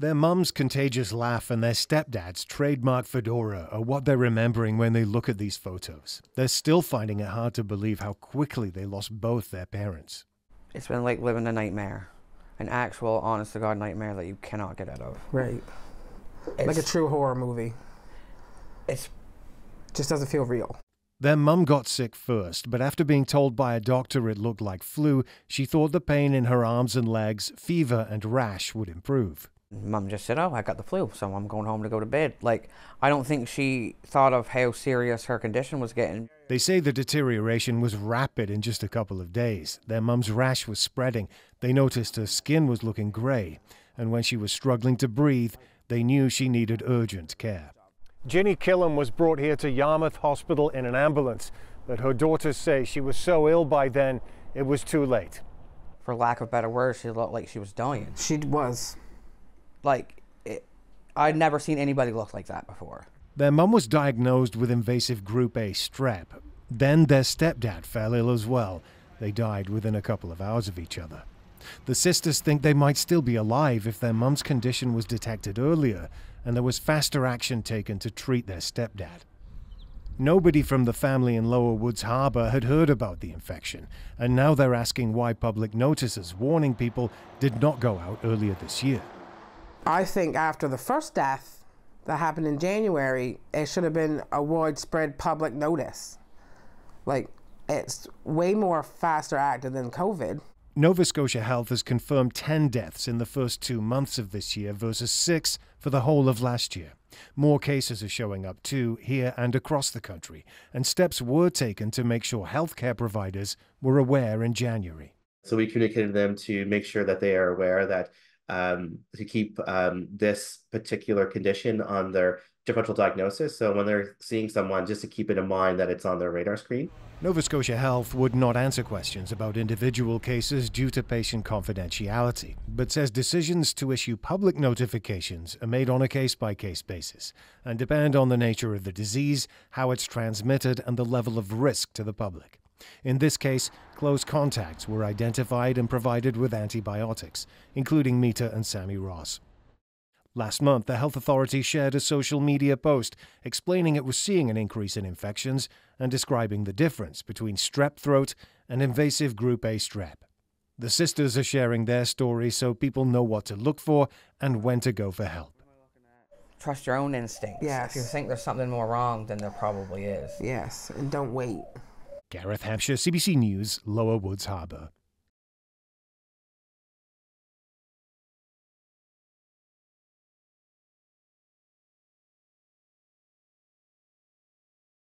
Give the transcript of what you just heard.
Their mum's contagious laugh and their stepdad's trademark fedora are what they're remembering when they look at these photos. They're still finding it hard to believe how quickly they lost both their parents. It's been like living a nightmare. An actual, honest-to-God nightmare that you cannot get out of. Right. Like a true horror movie. It just doesn't feel real. Their mum got sick first, but after being told by a doctor it looked like flu, she thought the pain in her arms and legs, fever and rash would improve. Mum just said, oh, I got the flu, so I'm going home to go to bed. Like, I don't think she thought of how serious her condition was getting. They say the deterioration was rapid in just a couple of days. Their mum's rash was spreading. They noticed her skin was looking grey. And when she was struggling to breathe, they knew she needed urgent care. Ginny Killam was brought here to Yarmouth Hospital in an ambulance, but her daughters say she was so ill by then, it was too late. For lack of better words, she looked like she was dying. She was. Like, I'd never seen anybody look like that before. Their mum was diagnosed with invasive group A strep. Then their stepdad fell ill as well. They died within a couple of hours of each other. The sisters think they might still be alive if their mum's condition was detected earlier and there was faster action taken to treat their stepdad. Nobody from the family in Lower Woods Harbour had heard about the infection, and now they're asking why public notices warning people did not go out earlier this year. I think after the first death that happened in January, it should have been a widespread public notice. Like, it's way more faster acted than COVID. Nova Scotia Health has confirmed 10 deaths in the first 2 months of this year versus 6 for the whole of last year. More cases are showing up too, here and across the country, and steps were taken to make sure healthcare providers were aware in January. So we communicated to them to make sure that they are aware that to keep this particular condition on their differential diagnosis. So when they're seeing someone, just to keep it in mind that it's on their radar screen. Nova Scotia Health would not answer questions about individual cases due to patient confidentiality, but says decisions to issue public notifications are made on a case-by-case basis and depend on the nature of the disease, how it's transmitted, and the level of risk to the public. In this case, close contacts were identified and provided with antibiotics, including Meta and Sammy Ross. Last month, the health authority shared a social media post explaining it was seeing an increase in infections and describing the difference between strep throat and invasive group A strep. The sisters are sharing their story so people know what to look for and when to go for help. Trust your own instincts. Yes. If you think there's something more wrong, then there probably is. Yes, and don't wait. Gareth Hampshire, CBC News, Lower Woods Harbour.